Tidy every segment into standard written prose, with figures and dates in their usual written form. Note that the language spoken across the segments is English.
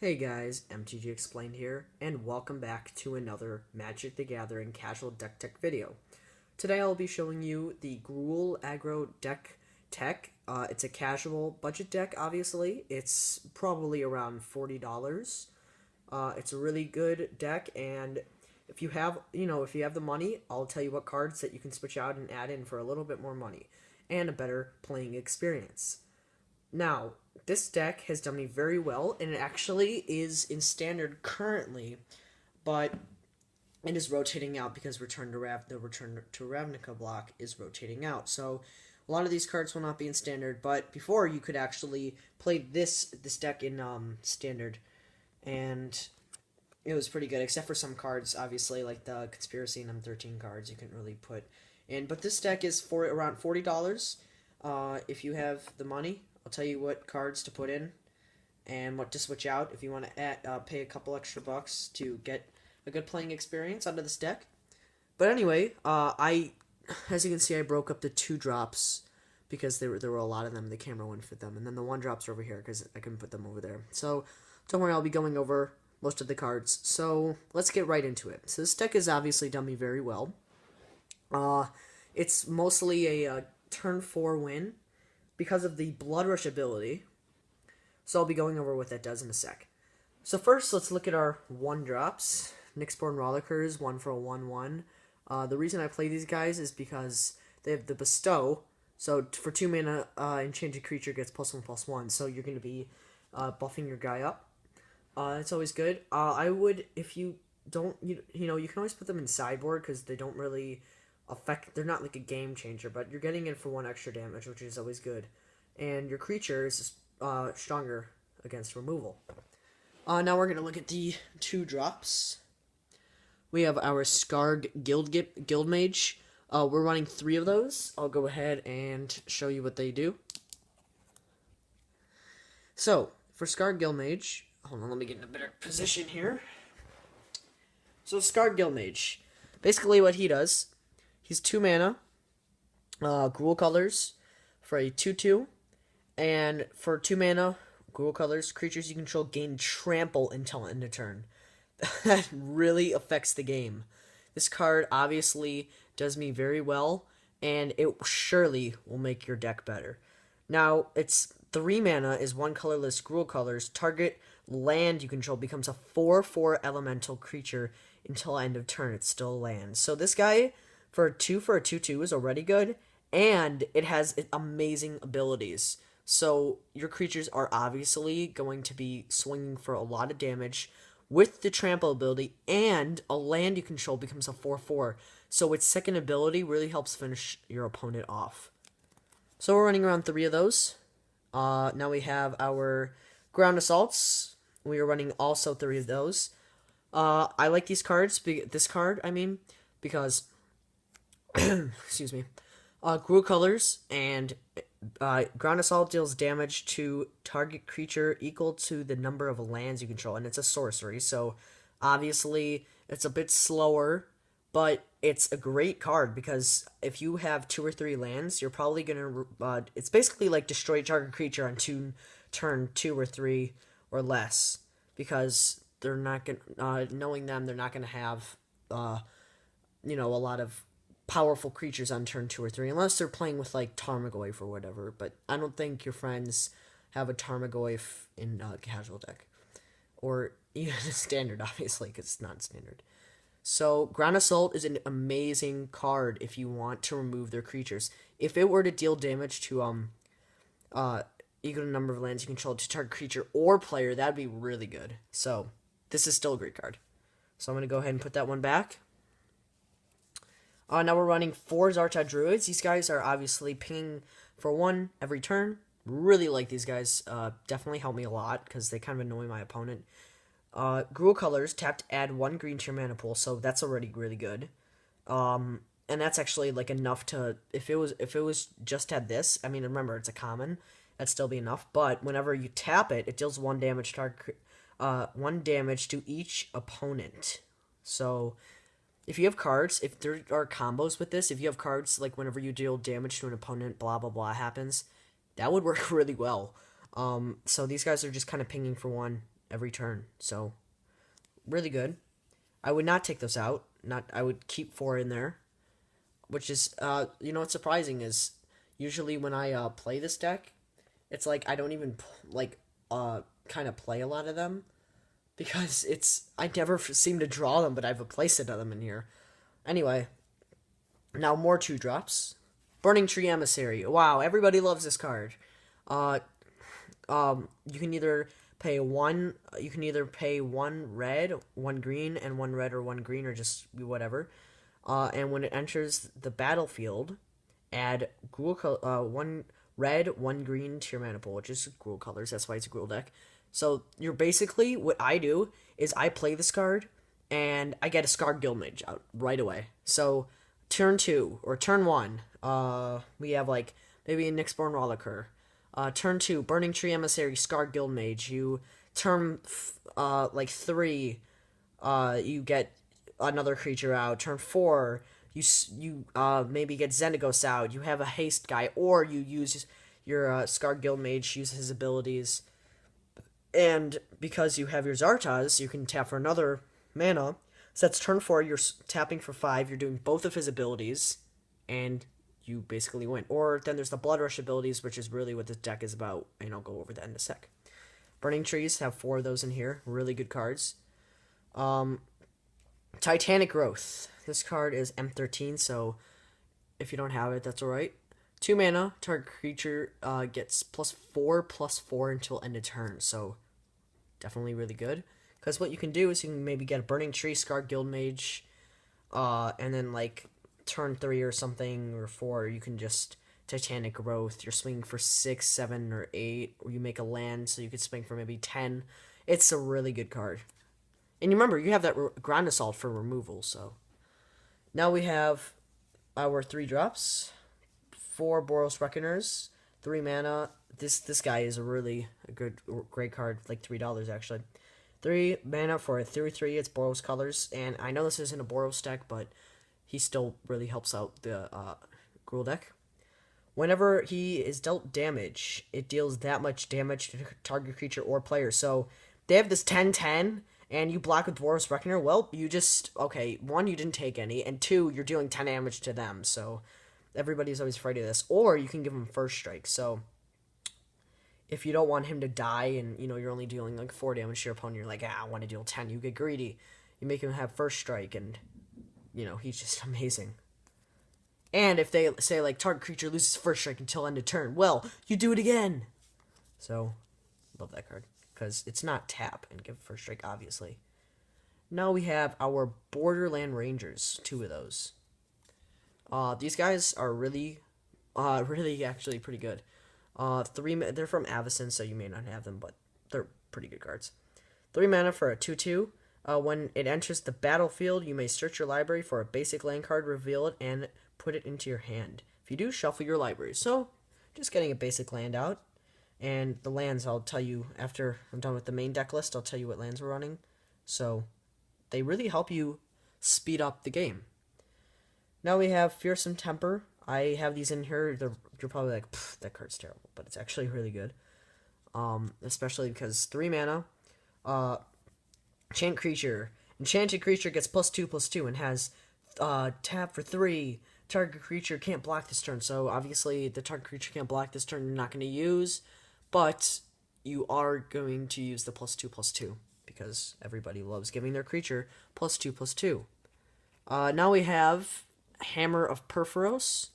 Hey guys, MTG Explained here, and welcome back to another Magic the Gathering casual deck tech video. Today I'll be showing you the Gruul Aggro deck tech. It's a casual budget deck, obviously. It's probably around $40. It's a really good deck, and if you have, if you have the money, I'll tell you what cards that you can switch out and add in for a little bit more money and a better playing experience. Now, this deck has done me very well, and it actually is in standard currently, but it is rotating out because the Return to Ravnica block is rotating out. So a lot of these cards will not be in standard, but before you could actually play this deck in standard, and it was pretty good, except for some cards, obviously, like the Conspiracy and M13 cards you couldn't really put in. But this deck is for around $40 if you have the money. I'll tell you what cards to put in and what to switch out if you want to pay a couple extra bucks to get a good playing experience out of this deck. But anyway, as you can see, I broke up the 2-drops because there were a lot of them. The camera wouldn't fit them, and then the 1-drops are over here because I couldn't put them over there. So don't worry, I'll be going over most of the cards. So let's get right into it. So this deck has obviously done me very well. It's mostly a turn 4 win because of the Blood Rush ability. So I'll be going over what that does in a sec. So first, let's look at our 1-drops. Nyxborn Rollicker is 1 for a 1/1. The reason I play these guys is because they have the Bestow. So for 2 mana, enchanted creature gets +1/+1. So you're going to be buffing your guy up. It's always good. I would, if you don't, you can always put them in sideboard because they don't really they're not like a game changer, but you're getting in for 1 extra damage, which is always good. And your creature is stronger against removal. Now we're going to look at the 2-drops. We have our Skarrg Guildmage. We're running 3 of those. I'll go ahead and show you what they do. So, for Skarrg Guildmage, hold on, let me get in a better position here. So, Skarrg Guildmage, basically what he does, he's 2 mana, Gruul colors for a 2/2, and for 2 mana, Gruul colors, creatures you control gain trample until end of turn. That really affects the game. This card obviously does me very well, and it surely will make your deck better. Now, it's 3 mana is 1 colorless Gruul colors. Target land you control becomes a 4/4 elemental creature until end of turn. It's still land. So this guy, for a 2/2 is already good, and it has amazing abilities. So your creatures are obviously going to be swinging for a lot of damage with the trample ability, and a land you control becomes a 4/4. So its second ability really helps finish your opponent off. So we're running around 3 of those. Now we have our ground assaults. We are running also 3 of those. I like these cards, because excuse me. Gruul colors and ground assault deals damage to target creature equal to the number of lands you control, and it's a sorcery, so obviously it's a bit slower, but it's a great card because if you have 2 or 3 lands, you're probably gonna it's basically like destroy target creature on turn 2 or 3 or less, because they're not gonna knowing them, they're not gonna have a lot of powerful creatures on turn 2 or 3, unless they're playing with like Tarmogoyf or whatever. But I don't think your friends have a Tarmogoyf in a casual deck, or even a standard, obviously, because it's not standard. So ground assault is an amazing card if you want to remove their creatures. If it were to deal damage to equal to the number of lands you control to target creature or player, that'd be really good. So this is still a great card. So I'm gonna go ahead and put that one back. Now we're running 4 Zhur-Taa Druids. These guys are obviously pinging for 1 every turn. Really like these guys. Definitely help me a lot because they kind of annoy my opponent. Gruul colors, tap to add 1 green to your mana pool, so that's already really good. And that's actually like enough to, if it was just had this, I mean, remember it's a common, that'd still be enough. But whenever you tap it, it deals 1 damage target, 1 damage to each opponent. So if you have cards, if there are combos with this, if you have cards like whenever you deal damage to an opponent, blah blah blah happens, that would work really well. So these guys are just kind of pinging for 1 every turn. So, really good. I would not take those out. I would keep 4 in there. Which is, you know what's surprising is, usually when I play this deck, it's like I don't even, kind of play a lot of them. Because I never seem to draw them, but I have a playset of them in here. Anyway, now more 2-drops. Burning-Tree Emissary. Wow, everybody loves this card. You can either pay one red, 1 green, and 1 red or 1 green, or just whatever. And when it enters the battlefield, add Gruul, 1 red, 1 green to your mana pool, which is Gruul colors. That's why it's a Gruul deck. So you're basically, what I do is I play this card, and I get a Skarrg Guildmage out right away. So turn 2 or turn 1, we have like maybe a Nyxborn Rollicker. Turn 2, Burning-Tree Emissary, Skarrg Guildmage. You turn 3, you get another creature out. Turn 4, you maybe get Xenagos out. You have a haste guy, or you use your Skarrg Guildmage, use his abilities. And because you have your Zhur-Taas, you can tap for another mana. So that's turn 4, you're tapping for 5, you're doing both of his abilities, and you basically win. Or then there's the Blood Rush abilities, which is really what this deck is about, and I'll go over that in a sec. Burning Trees, have 4 of those in here. Really good cards. Titanic Growth. This card is M13, so if you don't have it, that's alright. 2 mana, target creature gets +4/+4 until end of turn, so definitely really good. Because what you can do is you can maybe get a Burning-Tree, Skarrg Guildmage, and then like turn 3 or something, or 4, you can just Titanic Growth. You're swinging for 6, 7, or 8, or you make a land, so you could swing for maybe 10. It's a really good card. And remember, you have that Ground Assault for removal, so. Now we have our 3-drops. 4 Boros Reckoners, 3 mana. This guy is a great card, like $3 actually. 3 mana for a 3/3. It's Boros colors, and I know this isn't a Boros deck, but he still really helps out the Gruul deck. Whenever he is dealt damage, it deals that much damage to target creature or player. So they have this 10/10, and you block with Boros Reckoner. Well, you just, okay, 1, you didn't take any, and 2, you're dealing 10 damage to them. So everybody's always afraid of this. Or you can give him first strike. So if you don't want him to die, and you know you're only dealing like 4 damage to your opponent, you're like, I want to deal 10. You get greedy. You make him have first strike, and you know he's just amazing. And if they say like target creature loses first strike until end of turn, well, you do it again. So love that card because it's not tap and give first strike, obviously. Now we have our Borderland Rangers, 2 of those. These guys are really actually pretty good. 3, they're from Avacyn, so you may not have them, but they're pretty good cards. 3 mana for a 2/2. When it enters the battlefield, you may search your library for a basic land card, reveal it, and put it into your hand. If you do, shuffle your library. So, just getting a basic land out. And the lands, I'll tell you after I'm done with the main deck list, I'll tell you what lands we're running. So, they really help you speed up the game. Now we have Fearsome Temper. I have these in here. You're probably like, that card's terrible, but it's actually really good. Especially because 3 mana, enchant creature. Enchanted creature gets +2/+2 and has tap for 3. Target creature can't block this turn. So obviously the target creature can't block this turn. You're not going to use, but you are going to use the +2/+2 because everybody loves giving their creature +2/+2. Now we have Hammer of Purphoros.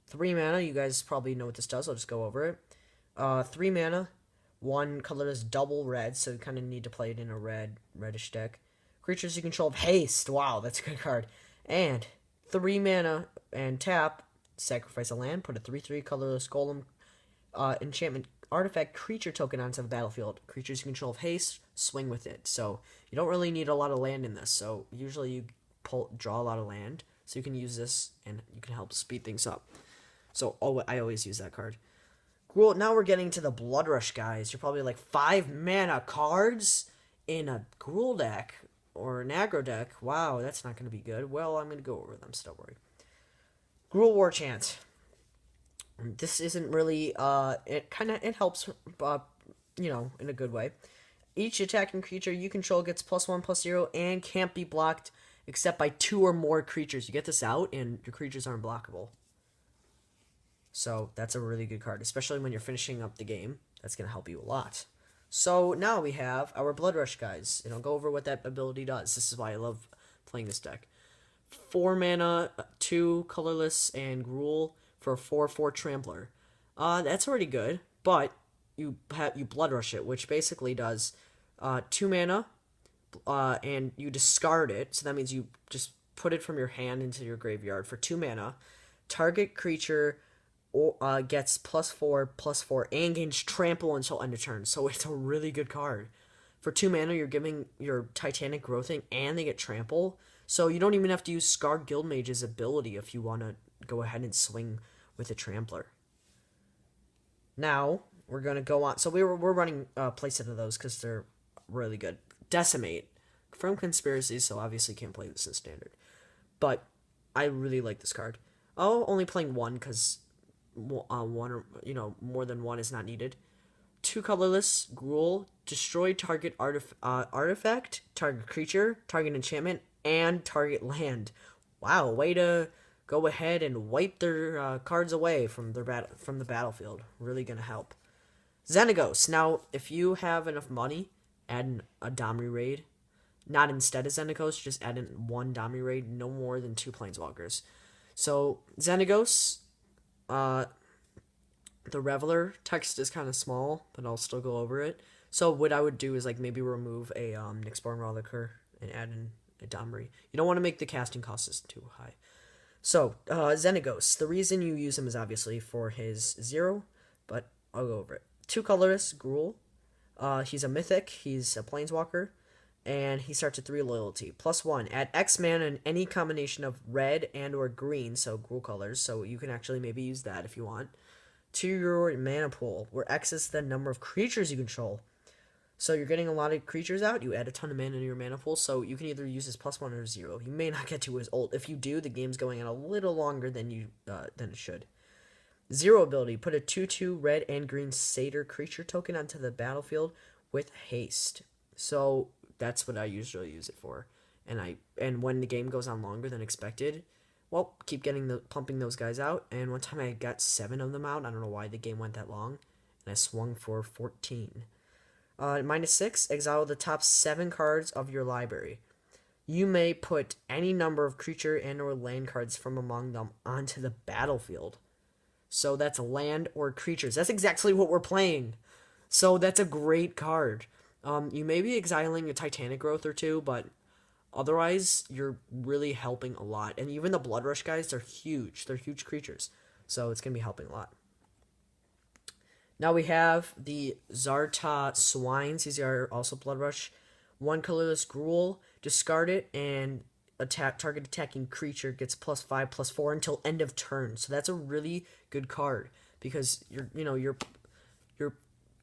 3 mana. You guys probably know what this does. I'll just go over it. 3 mana. 1 color is double red, so you kind of need to play it in a reddish deck. Creatures you control have haste. Wow, that's a good card. And 3 mana and tap. Sacrifice a land. Put a 3/3 colorless golem enchantment artifact creature token onto the battlefield. Creatures you control have haste. Swing with it. So you don't really need a lot of land in this. So usually you draw a lot of land. So you can use this, and you can help speed things up. So I always use that card. Gruul, now we're getting to the Blood Rush guys. You're probably like 5 mana cards in a Gruul deck or an Aggro deck. Wow, that's not going to be good. Well, I'm going to go over them, so don't worry. Gruul War Chant. This isn't really, it helps, in a good way. Each attacking creature you control gets +1/+0 and can't be blocked except by 2 or more creatures. You get this out, and your creatures aren't blockable. So that's a really good card, especially when you're finishing up the game. That's going to help you a lot. So now we have our Blood Rush guys, and I'll go over what that ability does. This is why I love playing this deck. 4 mana, 2 colorless, and Gruul for a 4/4 Trampler. That's already good, but you Blood Rush it, which basically does 2 mana, and you discard it. So that means you just put it from your hand into your graveyard for 2 mana. Target creature gets +4/+4 and gains trample until end of turn. So it's a really good card. For 2 mana, you're giving your Titanic Growth and they get trample. So you don't even have to use Skarrg Guildmage's ability if you want to go ahead and swing with a Trampler. Now, we're going to go on. So we're running playset of those because they're really good. Decimate. From Conspiracy, so obviously can't play this in Standard. But I really like this card. I'll only playing 1 because one or, more than 1 is not needed. 2 colorless, Gruul, destroy target artifact, target creature, target enchantment, and target land. Wow, way to go ahead and wipe their cards away from the battlefield. Really gonna help. Xenagos. Now, if you have enough money, add in a Domri Rade. Not instead of Xenagos, just add in 1 Domri Rade, no more than 2 Planeswalkers. So, Xenagos, the Reveler text is kind of small, but I'll still go over it. So what I would do is maybe remove a Nyxborn Rollicker and add in a Domri. You don't want to make the casting costs too high. So, Xenagos. The reason you use him is obviously for his 0, but I'll go over it. 2 colorless, Gruul. He's a mythic, he's a planeswalker, and he starts at 3 loyalty. +1, add X mana in any combination of red and or green, so Gruul colors, so you can actually maybe use that if you want, to your mana pool, where X is the number of creatures you control. So you're getting a lot of creatures out, you add a ton of mana to your mana pool, so you can either use his +1 or 0. You may not get to his ult. If you do, the game's going on a little longer than it should. 0 ability, put a 2/2 red and green satyr creature token onto the battlefield with haste. So that's what I usually use it for. And when the game goes on longer than expected, well, keep pumping those guys out. And one time I got 7 of them out. I don't know why the game went that long. And I swung for 14. -6, exile the top 7 cards of your library. You may put any number of creature and or land cards from among them onto the battlefield. So that's land or creatures. That's exactly what we're playing. So that's a great card. You may be exiling a Titanic Growth or 2, but otherwise you're really helping a lot. And even the Blood Rush guys, they're huge. They're huge creatures. So it's going to be helping a lot. Now we have the Zhur-Taa Swine. These are also Blood Rush. 1 colorless Gruul. Discard it and target attacking creature gets +5/+4 until end of turn. So that's a really good card because you're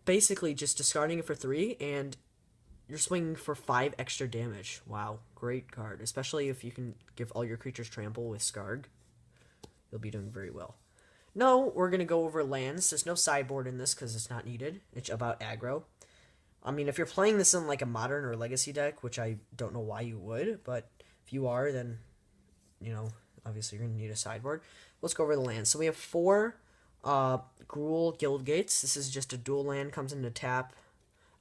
basically just discarding it for 3 and you're swinging for 5 extra damage. Wow, great card, especially if you can give all your creatures trample with Skarrg. You'll be doing very well. No, we're going to go over lands. There's no sideboard in this because it's not needed. It's about aggro. I mean, if you're playing this in like a modern or legacy deck, which I don't know why you would, but if you are, then, obviously you're going to need a sideboard. Let's go over the lands. So we have 4 Gruul Guildgates. This is just a dual land. Comes into tap.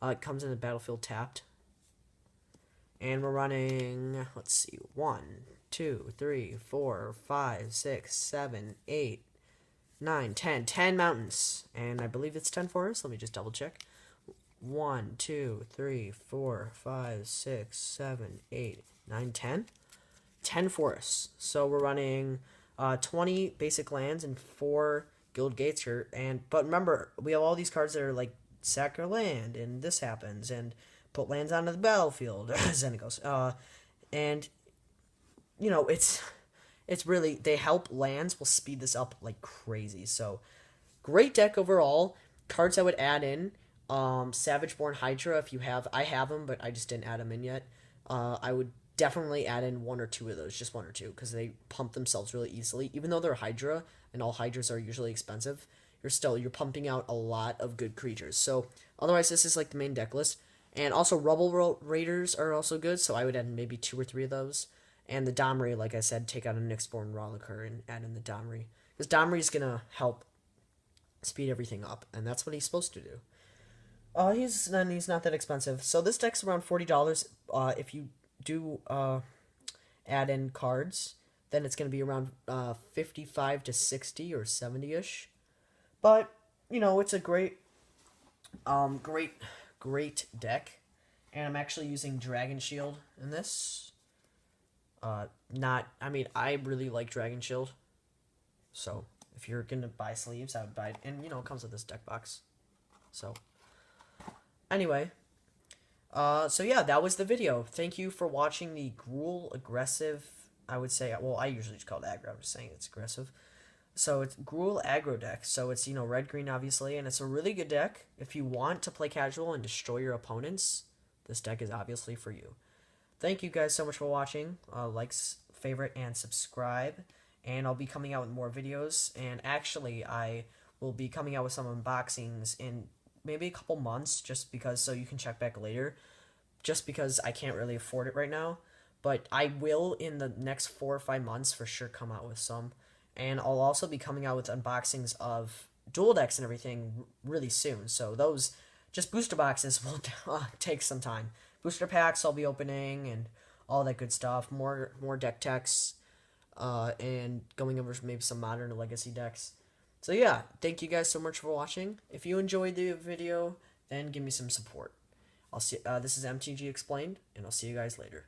It comes in the battlefield tapped. And we're running, let's see, 1, 2, 3, 4, 5, 6, 7, 8, 9, 10. 10 mountains. And I believe it's 10 forests. Let me just double check. 1, 2, 3, 4, 5, 6, 7, 8, 9, 10. 10 forests. So we're running 20 basic lands and 4 guild gates here. But remember, we have all these cards that are like sack your land and this happens and put lands onto the battlefield. Xenagos. And it's really, they help lands will speed this up like crazy. So great deck overall. Cards I would add in. Savageborn Hyrda, if you have, I have them, but I just didn't add them in yet. I would definitely add in 1 or 2 of those, just 1 or 2, because they pump themselves really easily. Even though they're Hydra, and all Hydras are usually expensive, you're pumping out a lot of good creatures. So otherwise, this is like the main deck list. And also Rubblebelt Raiders are also good, so I would add maybe 2 or 3 of those. And the Domri, like I said, take out a Nyxborn Rollicker and add in the Domri. Because Domri's going to help speed everything up, and that's what he's supposed to do. He's not that expensive. So this deck's around $40. If you do add in cards, then it's going to be around 55 to 60 or 70-ish. But, you know, it's a great deck. And I'm actually using Dragon Shield in this. I really like Dragon Shield. So, if you're going to buy sleeves, I would buy it. And, you know, it comes with this deck box. So, anyway. So yeah, that was the video. Thank you for watching the Gruul aggressive, I would say, well, I usually just call it aggro. I'm just saying it's aggressive. So it's Gruul aggro deck. So it's, you know, red-green, obviously, and it's a really good deck. If you want to play casual and destroy your opponents, this deck is obviously for you. Thank you guys so much for watching. Like, favorite, and subscribe. And I'll be coming out with more videos. And actually, I will be coming out with some unboxings in maybe a couple months, just because, so you can check back later, just because I can't really afford it right now. But I will, in the next 4 or 5 months, for sure come out with some. And I'll also be coming out with unboxings of dual decks and everything really soon. So those, just booster boxes, will take some time. Booster packs I'll be opening and all that good stuff. More deck techs, and going over maybe some modern or legacy decks. So yeah, thank you guys so much for watching. If you enjoyed the video, then give me some support. I'll see. This is MTG Explained, and I'll see you guys later.